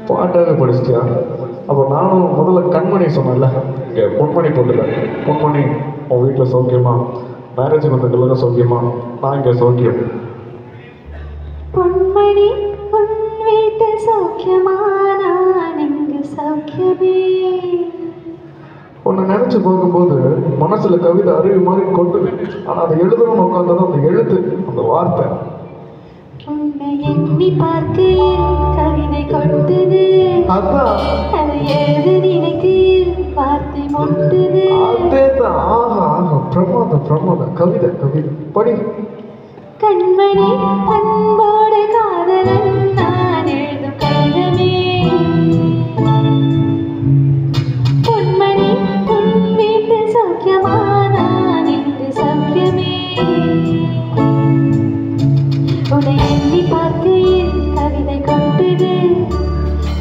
பாட்டாக படிச்சிட்டியா? அப்போ நானும் முதல்ல கண்மணி சொன்னேன்ல, இங்கே பொன்மணி போட்டுல. பொன்மணி, உன் வீட்டில் சௌக்கியமா? மேரேஜுக்கு வந்தவங்களுக்கு சௌக்கியமா? நான் இங்கே சௌக்கியம். பொன்மணி, உன் வீட்டு சௌக்கியமா? நான் இங்கு சௌக்கியமே. உன்னை நினச்சி பார்க்கும்போது மனசில் கவிதை அருவி மாதிரி கொட்டுது. ஆனால் அதை எழுதணும்னு உட்காந்ததான் அந்த எழுத்து, அந்த வார்த்தை. உன்னை எண்ணி பார்க்கையில் கவிதை கொட்டுது. அதான் அதை எழுத நினைக்கையில் வார்த்தை முட்டுது. அதேதான். ஆஹா ஆஹா, பிரமாதம் பிரமாதம். கவிதை கவிதை படி. கண்மணி, அன்போடு காதலன் நான் எழுதும் கடிதமே. பொன்மணி, உன் வீட்டு சௌக்கியமா? நான் இங்கு சௌக்கியமே. உன்னை எண்ணி பார்க்கையில் கவிதை கொட்டுது.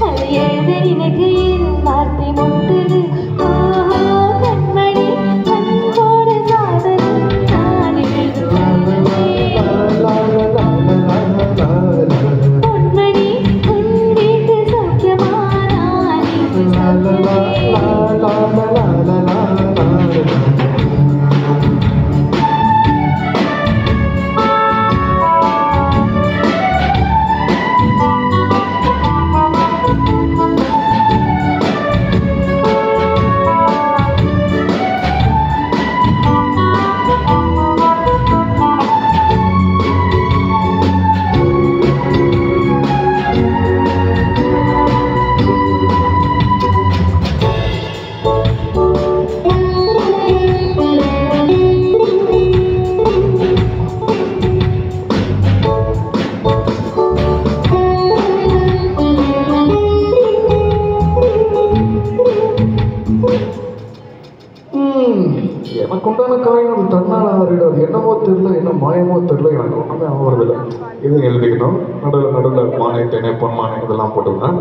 அதை எழுத நினைக்கையில் வார்த்தை முட்டுது. ஓஹோ, கண்மணி, அன்போடு காதலன் நான் எழுதும் கடிதமே. பொன்மணி, உன் வீட்டு சௌக்கியமா? நான் இங்கு சௌக்கியமே. எனக்கு உண்டான காயம் அது தன்னால் ஆறிடும். என்னமோ தெரியல, என்ன மாயமோ தெரியல, எனக்கு ஒன்றுமே ஆகிறதில்லை. இது எழுதிக்கணும். நடுவில் மானை, தேனை, பொன்மானை இதெல்லாம் போட்டுக்கணும்.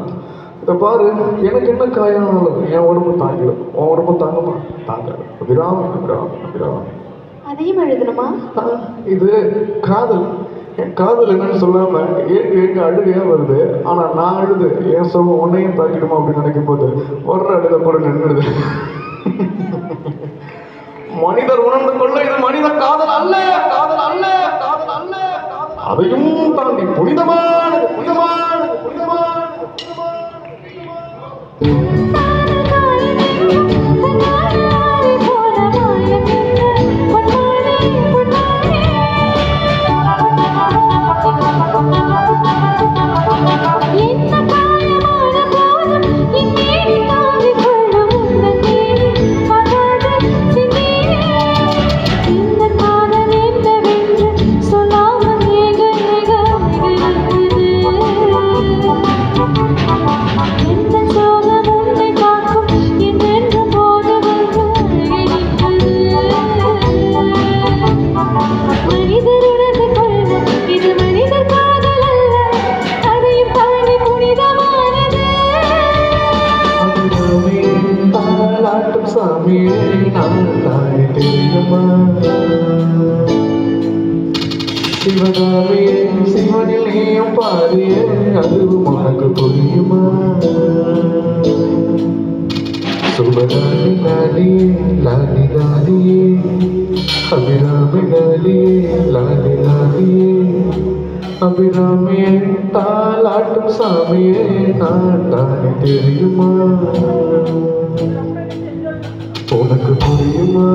இதை பாரு, எனக்கு என்ன காயம் ஆகுது? என் உடம்பு தாங்கிடும், உன் உடம்பு தாங்கம்மா? தாங்காது. அபிராமம் அபிராமம் அபிராமம். அதையும் எழுதணுமா? இது காதல். என் காதல் என்னன்னு சொல்லாம ஏங்க அழுகையா வருது. ஆனா நான் அழுது என் சோகம் உன்னையும் தாக்கிடுமா அப்படின்னு நினைக்கும் போது வர்ற அழுத கூட நின்றுடுது. மனிதர் உணர்ந்து கொள்ள இது மனித காதல் அல்ல, காதல் அல்ல, காதல் அல்ல, அதையும் தாண்டி புனிதமானது, புனிதமானது, புனிதமானது, சாமியே நான் தானே தெரியுமா? சிவகாமியே சிவனில் நீயும் பாடியே அதுவும் உனக்கு புரியுமா? சுபராணி நாளியே லாலி லாலியே, அபிராமி நாளியே லாலி லாலியே, அபிராமியே தாலாட்டும் சாமியே நான் தானே தெரியுமா? உனக்கு புரியுமா?